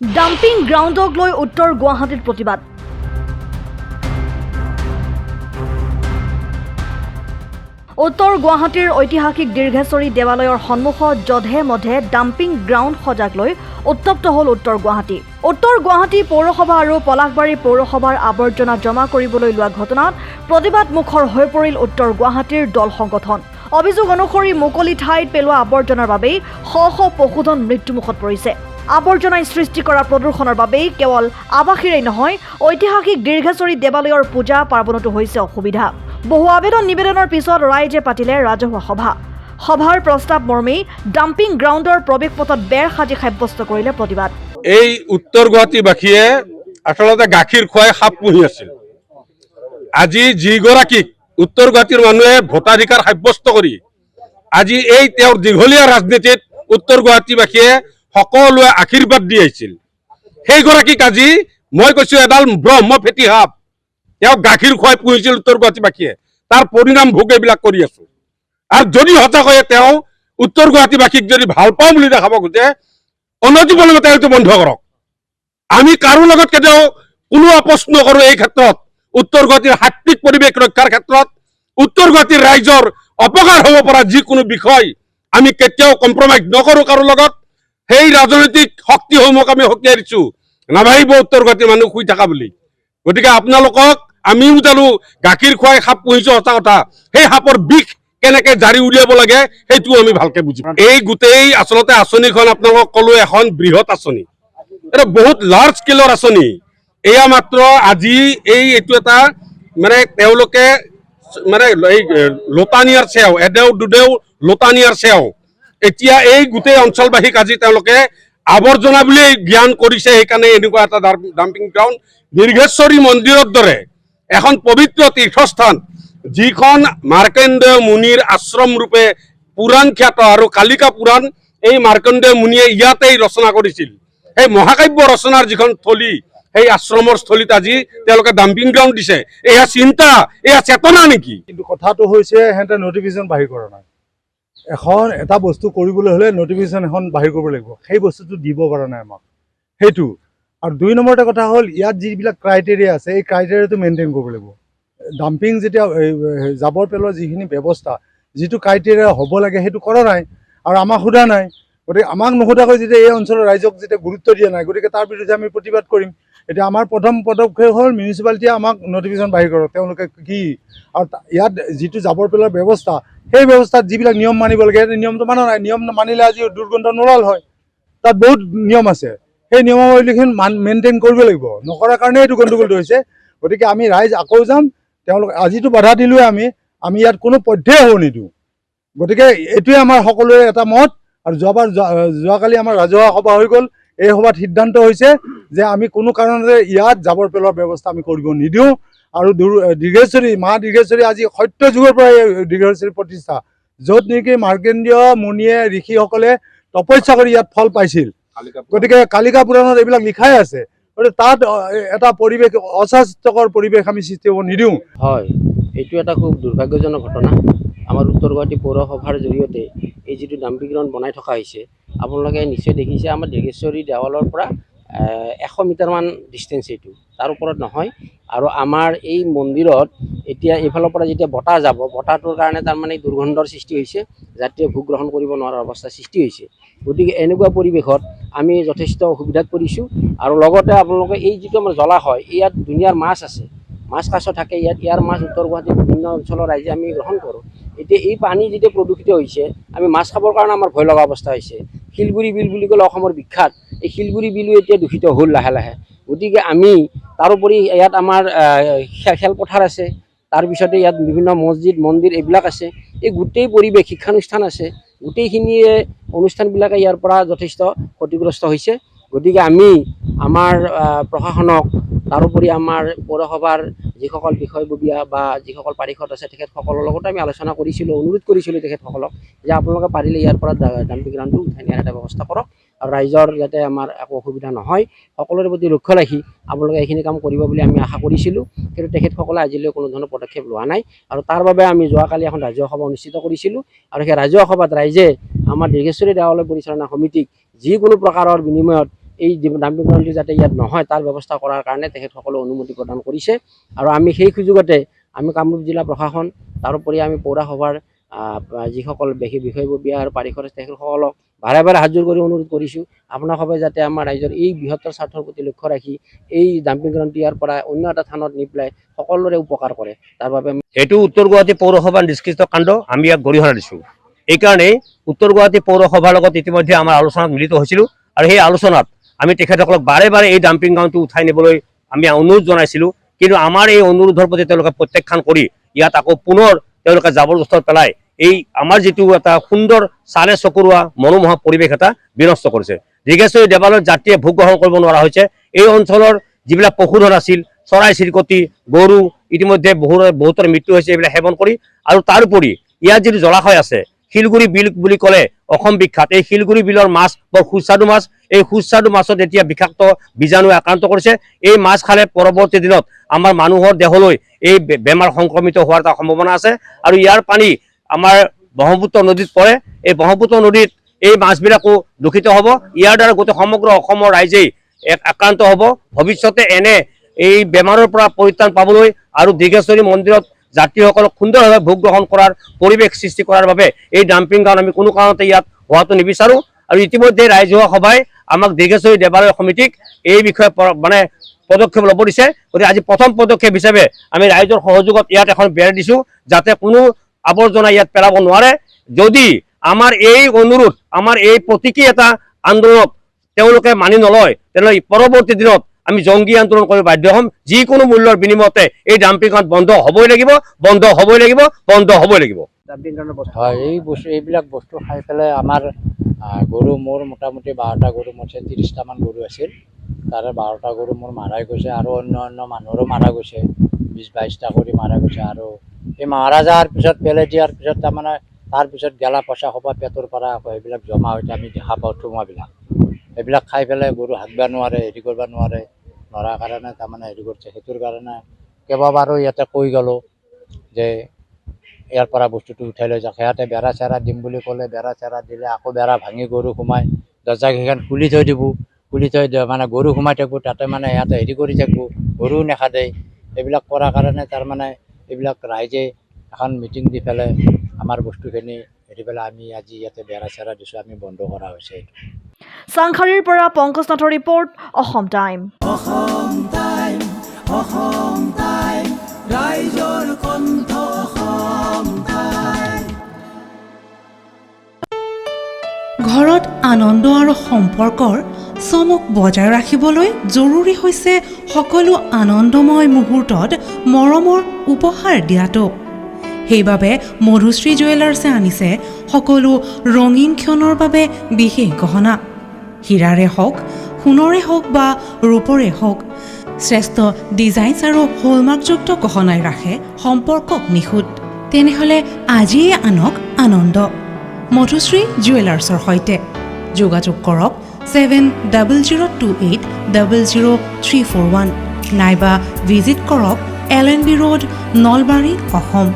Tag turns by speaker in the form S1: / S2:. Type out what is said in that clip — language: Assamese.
S1: ডাম্পিং গ্ৰাউণ্ডক লৈ উত্তৰ গুৱাহাটীত প্ৰতিবাদ। উত্তৰ গুৱাহাটীৰ ঐতিহাসিক দীৰ্ঘেশ্বৰী দেৱালয়ৰ সন্মুখত যধে মধে ডাম্পিং গ্ৰাউণ্ড সজাগ লৈ উত্তপ্ত হ'ল উত্তৰ গুৱাহাটী। উত্তৰ গুৱাহাটী পৌৰসভা আৰু পলাশবাৰী পৌৰসভাৰ আৱৰ্জনা জমা কৰিবলৈ লোৱা ঘটনাত প্ৰতিবাদ মুখৰ হৈ পৰিল উত্তৰ গুৱাহাটীৰ দল সংগঠন। অভিযোগ অনুসৰি মুকলি ঠাইত পেলোৱা আৱৰ্জনাৰ বাবেই শ শ পশুধন মৃত্যুমুখত পৰিছে। আৱৰ্জনাই সৃষ্টি কৰা প্ৰদূষণৰ বাবেই কেৱল আৱাসীৰেই নহয়, ঐতিহাসিক দীৰ্ঘেশ্বৰী দেৱালয়ৰ পূজা পাৰ্বণতো হৈছে অসুবিধা। বহু আবেদন নিবেদনৰ পিছত ৰাইজে পাতিলে ৰাজহুৱা সভা। সভাৰ প্ৰস্তাৱ মৰ্মেই ডাম্পিং গ্ৰাউণ্ডৰ প্ৰৱেশ পথত বেৰ সাজি সাব্যস্ত কৰিলে প্ৰতিবাদ।
S2: এই উত্তৰ গুৱাহাটীবাসীয়ে আচলতে গাখীৰ খুৱাই সাপ পুহি আছিল। আজি যিগৰাকীক উত্তৰ গুৱাহাটীৰ মানুহে ভোটাধিকাৰ সাব্যস্ত কৰি আজি এই তেওঁৰ দীঘলীয়া ৰাজনীতিত উত্তৰ গুৱাহাটীবাসীয়ে সকলোৱে আশীৰ্বাদ দি আহিছিল, সেইগৰাকীক আজি মই কৈছো এডাল ব্ৰহ্ম ফেটি সাপ তেওঁক গাখীৰ খুৱাই পুহিছিল উত্তৰ গুৱাহাটীবাসীয়ে, তাৰ পৰিণাম ভোগ এইবিলাক কৰি আছো। আৰু যদি সঁচাকৈয়ে তেওঁ উত্তৰ গুৱাহাটীবাসীক যদি ভাল পাওঁ বুলি দেখাব খোজে, অনতিপলমে এইটো বন্ধ কৰক। আমি কাৰো লগত কেতিয়াও কোনো আপোচ নকৰো। এই ক্ষেত্ৰত উত্তৰ গুৱাহাটীৰ সাত্বিক পৰিৱেশ ৰক্ষাৰ ক্ষেত্ৰত উত্তৰ গুৱাহাটীৰ ৰাইজৰ অপকাৰ হ'ব পৰা যিকোনো বিষয় আমি কেতিয়াও কম্প্ৰমাইজ নকৰো কাৰো লগত। সেই ৰাজনৈতিক শক্তিসমূহক আমি সকীয়াই দিছো, নাভাবিব উত্তৰ গুৱাহাটীৰ মানুহ শুই থকা বুলি। গতিকে আপোনালোকক আমিও জানো গাখীৰ খুৱাই সাপ পুহিছো সঁচা কথা, সেই সাপৰ বিষ কেনেকে জাৰি উলিয়াব লাগে সেইটোও আমি ভালকে বুজি পাম। এই গোটেই আচলতে আঁচনিখন আপোনালোকক ক'লো এখন বৃহৎ আঁচনি, এটা বহুত লাৰ্জ স্কেলৰ আঁচনি। এয়া মাত্ৰ আজি এইটো এটা মানে তেওঁলোকে মানে এই লোটানিয়াৰ চেও এদেও দুদেও লোটানিয়াৰ চেও এতিয়া এই গোটেই অঞ্চলবাসীক আজি তেওঁলোকে আৱৰ্জনা বুলিয়েই জ্ঞান কৰিছে। সেইকাৰণে এনেকুৱা এটা ডাম্পিং গ্ৰাউণ্ড দীৰ্ঘেশ্বৰী মন্দিৰৰ দৰে এখন পবিত্ৰ তীৰ্থস্থান, যিখন মাৰ্কণ্ডেয় মুনিৰ আশ্ৰম ৰূপে পুৰাণ খ্যাত আৰু কালিকা পুৰাণ এই মাৰ্কণ্ডেয় মুনিয়ে ইয়াতেই ৰচনা কৰিছিল। সেই মহাকাব্য ৰচনাৰ যিখন থলী, সেই আশ্ৰমৰ স্থলীত আজি তেওঁলোকে ডাম্পিং গ্ৰাউণ্ড দিছে। এয়া চিন্তা, এয়া চেতনা নেকি?
S3: কিন্তু কথাটো হৈছে সিহঁতে নটিফিকেশ্যন বাহিৰ কৰা নাই। এখন এটা বস্তু কৰিবলৈ হ'লে নটিফিকেশ্যন এখন বাহিৰ কৰিব লাগিব, সেই বস্তুটো দিব পৰা নাই আমাক, সেইটো। আৰু দুই নম্বৰতে কথা হ'ল ইয়াত যিবিলাক ক্ৰাইটেৰিয়া আছে এই ক্ৰাইটেৰিয়াটো মেইনটেইন কৰিব লাগিব। ডাম্পিং যেতিয়া জাবৰ পেলোৱা যিখিনি ব্যৱস্থা, যিটো ক্ৰাইটেৰিয়া হ'ব লাগে সেইটো কৰা নাই আৰু আমাক সোধা নাই। গতিকে আমাক নোসোধাকৈ যেতিয়া এই অঞ্চলৰ ৰাইজক যেতিয়া গুৰুত্ব দিয়া নাই, গতিকে তাৰ বিৰুদ্ধে আমি প্ৰতিবাদ কৰিম। এতিয়া আমাৰ প্ৰথম পদক্ষেপ হ'ল মিউনিচিপালিটিয়ে আমাক নটিফিকেশ্যন বাহিৰ কৰক, তেওঁলোকে কি আৰু ইয়াত যিটো জাবৰ পেলোৱাৰ ব্যৱস্থা, সেই ব্যৱস্থাত যিবিলাক নিয়ম মানিব লাগে সেই নিয়মটো মানা নাই। নিয়ম মানিলে আজি দুৰ্গন্ধ নোলাল হয়। তাত বহুত নিয়ম আছে, সেই নিয়মাৱলীখিনি মেইনটেইন কৰিব লাগিব, নকৰাৰ কাৰণে এইটো গণ্ডগোলটো হৈছে। গতিকে আমি ৰাইজ আকৌ যাম, তেওঁলোক আজিতো বাধা দিলোৱে আমি ইয়াত কোনো পধ্যেই হ'ব নিদিওঁ। গতিকে এইটোৱে আমাৰ সকলোৰে এটা মত। আৰু যোৱাকালি আমাৰ ৰাজহুৱা সভা হৈ গ'ল, এই সভাত সিদ্ধান্ত হৈছে যে আমি কোনো কাৰণতে ইয়াত জাবৰ পেলোৱাৰ ব্যৱস্থা আমি কৰিব নিদিওঁ। আৰু দীৰ্ঘেশ্বৰী মা দীৰ্ঘেশ্বৰী আজি সত্য যুগৰ পৰা দীৰ্ঘেশ্বৰী প্ৰতিষ্ঠা, য'ত নেকি মাৰ্কণ্ডেয় মুনিয়ে ঋষিসকলে তপস্যা কৰি ইয়াত ফল পাইছিল। গতিকে কালিকা পুৰাণত এইবিলাক লিখাই আছে। গতিকে তাত এটা পৰিৱেশ অস্বাস্থ্যকৰ পৰিৱেশ আমি সৃষ্টি হ'ব নিদিওঁ।
S4: হয়, এইটো এটা খুব দুৰ্ভাগ্যজনক ঘটনা। আমাৰ উত্তৰ গুৱাহাটী পৌৰসভাৰ জৰিয়তে এই যিটো ডাম্পিং গ্ৰাউণ্ড বনাই থকা হৈছে, আপোনালোকে নিশ্চয় দেখিছে আমাৰ দীৰ্ঘেশ্বৰী দেৱালৰ পৰা 100 মিটাৰমান ডিষ্টেঞ্চ এইটো, তাৰ ওপৰত নহয়। আৰু আমাৰ এই মন্দিৰত এতিয়া এইফালৰ পৰা যেতিয়া বতাহ যাব, বতাহটোৰ কাৰণে তাৰমানে দুৰ্গন্ধৰ সৃষ্টি হৈছে, যাত্ৰীয়ে ভোগ গ্ৰহণ কৰিব নোৱাৰাৰ অৱস্থাৰ সৃষ্টি হৈছে। গতিকে এনেকুৱা পৰিৱেশত আমি যথেষ্ট অসুবিধাত পৰিছোঁ। আৰু লগতে আপোনালোকে এই যিটো আমাৰ জলাশয়, ইয়াত দুনীয়াৰ মাছ আছে, মাছ কাছ থাকে ইয়াত। ইয়াৰ মাছ উত্তৰ গুৱাহাটীৰ বিভিন্ন অঞ্চলৰ ৰাইজে আমি গ্ৰহণ কৰোঁ। এতিয়া এই পানী যেতিয়া প্ৰদূষিত হৈছে, আমি মাছ খাবৰ কাৰণে আমাৰ ভয় লগা অৱস্থা হৈছে। শিলগুৰি বিল বুলি ক'লে অসমৰ বিখ্যাত, এই শিলগুৰি বিলো এতিয়া দূষিত হ'ল লাহে লাহে। গতিকে আমি তাৰোপৰি ইয়াত আমাৰ খেলপথাৰ আছে, তাৰপিছতে ইয়াত বিভিন্ন মছজিদ মন্দিৰ এইবিলাক আছে, এই গোটেই পৰিৱেশ শিক্ষানুষ্ঠান আছে, গোটেইখিনিয়ে অনুষ্ঠানবিলাকে ইয়াৰ পৰা যথেষ্ট ক্ষতিগ্ৰস্ত হৈছে। গতিকে আমি আমাৰ প্ৰশাসনক, তাৰোপৰি আমাৰ পৌৰসভাৰ যিসকল বিষয়ববীয়া বা যিসকল পাৰিষদ আছে তেখেতসকলৰ লগতো আমি আলোচনা কৰিছিলোঁ, অনুৰোধ কৰিছিলোঁ তেখেতসকলক যে আপোনালোকে পাৰিলে ইয়াৰ পৰা ডাম্পিং গ্ৰাউণ্ডটো উঠাই নিয়াৰ এটা ব্যৱস্থা কৰক, আৰু ৰাইজৰ যাতে আমাৰ একো অসুবিধা নহয় সকলোৰে প্ৰতি লক্ষ্য ৰাখি আপোনালোকে এইখিনি কাম কৰিব বুলি আমি আশা কৰিছিলোঁ। কিন্তু তেখেতসকলে আজিলৈ কোনো ধৰণৰ পদক্ষেপ লোৱা নাই। আৰু তাৰ বাবে আমি যোৱাকালি এখন ৰাজহুৱা সভা অনুষ্ঠিত কৰিছিলোঁ, আৰু সেই ৰাজহুৱা সভাত ৰাইজে আমাৰ দীৰ্ঘেশ্বৰী দেৱালয় পৰিচালনা সমিতিক যিকোনো প্ৰকাৰৰ বিনিময়ত এই ডাম্পিং গ্ৰাউণ্ডটো যাতে ইয়াত নহয় তাৰ ব্যৱস্থা কৰাৰ কাৰণে তেখেতসকলে অনুমতি প্ৰদান কৰিছে। আৰু আমি সেই সুযোগতে আমি কামৰূপ জিলা প্ৰশাসন তাৰোপৰি আমি পৌৰসভাৰ যিসকল বিষয়ববীয়া আৰু পাৰিষদ তেখেতসকলক বাৰে বাৰে হাত জোৰ কৰি অনুৰোধ কৰিছোঁ, আপোনালোকে যাতে আমাৰ ৰাইজৰ এই বৃহত্তৰ স্বাৰ্থৰ প্ৰতি লক্ষ্য ৰাখি এই ডাম্পিং গ্ৰাউণ্ডটো ইয়াৰ পৰা অন্য এটা স্থানত নি পেলাই সকলোৰে উপকাৰ কৰে। তাৰ বাবে
S5: এইটো উত্তৰ গুৱাহাটী পৌৰসভাৰ নিষ্কৃষ্ট কাণ্ড, আমি ইয়াক গৰিহণা দিছোঁ। এইকাৰণেই উত্তৰ গুৱাহাটী পৌৰসভাৰ লগত ইতিমধ্যে আমাৰ আলোচনাত মিলিত হৈছিলোঁ আৰু সেই আলোচনাত আমি তেখেতসকলক বাৰে বাৰে এই ডাম্পিং গ্ৰাউণ্ডটো উঠাই নিবলৈ আমি অনুৰোধ জনাইছিলোঁ। কিন্তু আমাৰ এই অনুৰোধৰ প্ৰতি তেওঁলোকে প্ৰত্যাখ্যান কৰি ইয়াত আকৌ পুনৰ তেওঁলোকে জাবৰ জোথৰ পেলাই এই আমাৰ যিটো এটা সুন্দৰ চালে চকুৰোৱা মনোমোহা পৰিৱেশ এটা বিনষ্ট কৰিছে। দীৰ্ঘেশ্বৰী দেৱালয়ৰ যাত্ৰীয়ে ভোগ গ্ৰহণ কৰিব নোৱাৰা হৈছে। এই অঞ্চলৰ যিবিলাক পশুধন আছিল, চৰাই চিৰিকটি, গৰু, ইতিমধ্যে বহুতৰ মৃত্যু হৈছে এইবিলাক সেৱন কৰি। আৰু তাৰোপৰি ইয়াত যিটো জলাশয় আছে, শিলগুৰি বিল বুলি ক'লে অসম বিখ্যাত। এই শিলগুৰি বিলৰ মাছ বৰ সুস্বাদু মাছ। এই সুস্বাদু মাছত এতিয়া বিষাক্ত বীজাণুৱে আক্ৰান্ত কৰিছে। এই মাছ খালে পৰৱৰ্তী দিনত আমাৰ মানুহৰ দেহলৈ এই বেমাৰ সংক্ৰমিত হোৱাৰ এটা সম্ভাৱনা আছে। আৰু ইয়াৰ পানী আমাৰ ব্ৰহ্মপুত্ৰ নদীত পৰে। এই ব্ৰহ্মপুত্ৰ নদীত এই মাছবিলাকো দূষিত হ'ব। ইয়াৰ দ্বাৰা গোটেই সমগ্ৰ অসমৰ ৰাইজেই আক্ৰান্ত হ'ব। ভৱিষ্যতে এনে এই বেমাৰৰ পৰা পৰিত্ৰাণ পাবলৈ আৰু দীৰ্ঘেশ্বৰী মন্দিৰত যাত্ৰীসকলক সুন্দৰভাৱে ভোগ গ্ৰহণ কৰাৰ পৰিৱেশ সৃষ্টি কৰাৰ বাবে এই ডাম্পিং গ্ৰাউণ্ড আমি কোনো কাৰণতে ইয়াত হোৱাটো নিবিচাৰোঁ। আৰু ইতিমধ্যে ৰাইজহুৱা সভাই আমাক দীৰ্ঘেশ্বৰী দেৱালয় সমিতিক এই বিষয়ে পদক্ষেপ ল'ব দিছে। গতিকে আজি প্ৰথম পদক্ষেপ হিচাপে আমি ৰাইজৰ সহযোগত ইয়াত এখন বেৰ দিছোঁ, যাতে কোনো আৱৰ্জনা ইয়াত পেলাব নোৱাৰে। যদি আমাৰ এই অনুৰোধ, আমাৰ এই প্ৰতীকী এটা আন্দোলনত তেওঁলোকে মানি নলয়, তেনেহ'লে পৰৱৰ্তী দিনত আমি জংগী আন্দোলন কৰিব বাধ্য হ'ম। যিকোনো মূল্যৰ বিনিময়তে এই ডাম্পিং গ্ৰাউণ্ড বন্ধ হ'বই লাগিব, বন্ধ হ'বই লাগিব, বন্ধ হ'বই লাগিব।
S6: হয়, এইবিলাক বস্তু খাই পেলাই আমাৰ গৰু, মোৰ মোটামুটি 12টা গৰু, মোৰ 30টামান গৰু আছিল। তাৰে 12টা গৰু মোৰ মাৰাই গৈছে আৰু অন্য মানুহৰো মাৰা গৈছে, 20-22টা কৰি মাৰা গৈছে। আৰু এই মাৰা যোৱাৰ পিছত পেলাই দিয়াৰ পিছত তাৰপিছত গেলা পচা সোপা পেটৰ পৰা আকৌ সেইবিলাক জমা হৈছে, আমি দেখা পাওঁ ঠুমাবিলাক। এইবিলাক খাই পেলাই গৰু হাগিব নোৱাৰে, হেৰি কৰিব নোৱাৰাৰ কাৰণে হেৰি কৰিছে। সেইটোৰ কাৰণে কেইবাবাৰো ইয়াতে কৈ গ'লোঁ যে ইয়াৰ পৰা বস্তুটো উঠাই লৈ যাওক। সিহঁতে বেৰা চেৰা দিম বুলি ক'লে, বেৰা চেৰা দিলে আকৌ বেৰা ভাঙি গৰু সোমাই দৰ্জাকেইখন খুলি থৈ দিব, গৰু সোমাই থাকিব তাতে, সিহঁতে হেৰি কৰি থাকিব, গৰুও নেখাদে। এইবিলাক কৰাৰ কাৰণে এইবিলাক ৰাইজে এখন মিটিং দি পেলাই আমাৰ বস্তুখিনি হেৰি পেলাই আমি আজি ইয়াতে বেৰা চেৰা দিছোঁ, আমি বন্ধ কৰা হৈছে এইটো।
S1: চাংখাৰীৰ পৰা পংকজ নাথৰ ৰিপৰ্ট, অসম টাইম।
S7: ৰাইজৰ কণ্ঠ, অসম টাইম।
S8: ঘৰত আনন্দ আৰু সম্পৰ্কৰ চমক বজাই ৰাখিবলৈ জৰুৰী হৈছে সকলো আনন্দময় মুহূৰ্তত মৰমৰ উপহাৰ দিয়াটো। সেইবাবে মধুশ্ৰী জুৱেলাৰ্ছে আনিছে সকলো ৰঙীন ক্ষণৰ বাবে বিশেষ গহনা। হীৰাৰে হওক, সোণৰে হওক বা ৰূপৰে হওক, শ্ৰেষ্ঠ ডিজাইনছ আৰু হলমাৰ্কযুক্ত গহনাই ৰাখে সম্পৰ্কক নিখুঁত। তেনেহ'লে আজিয়ে আনক আনন্দ মধুশ্ৰী জুৱেলাৰ্ছৰ সৈতে। যোগাযোগ কৰক 7002800341 নাইবা ভিজিট কৰক LNB ৰোড, নলবাৰী, অসম।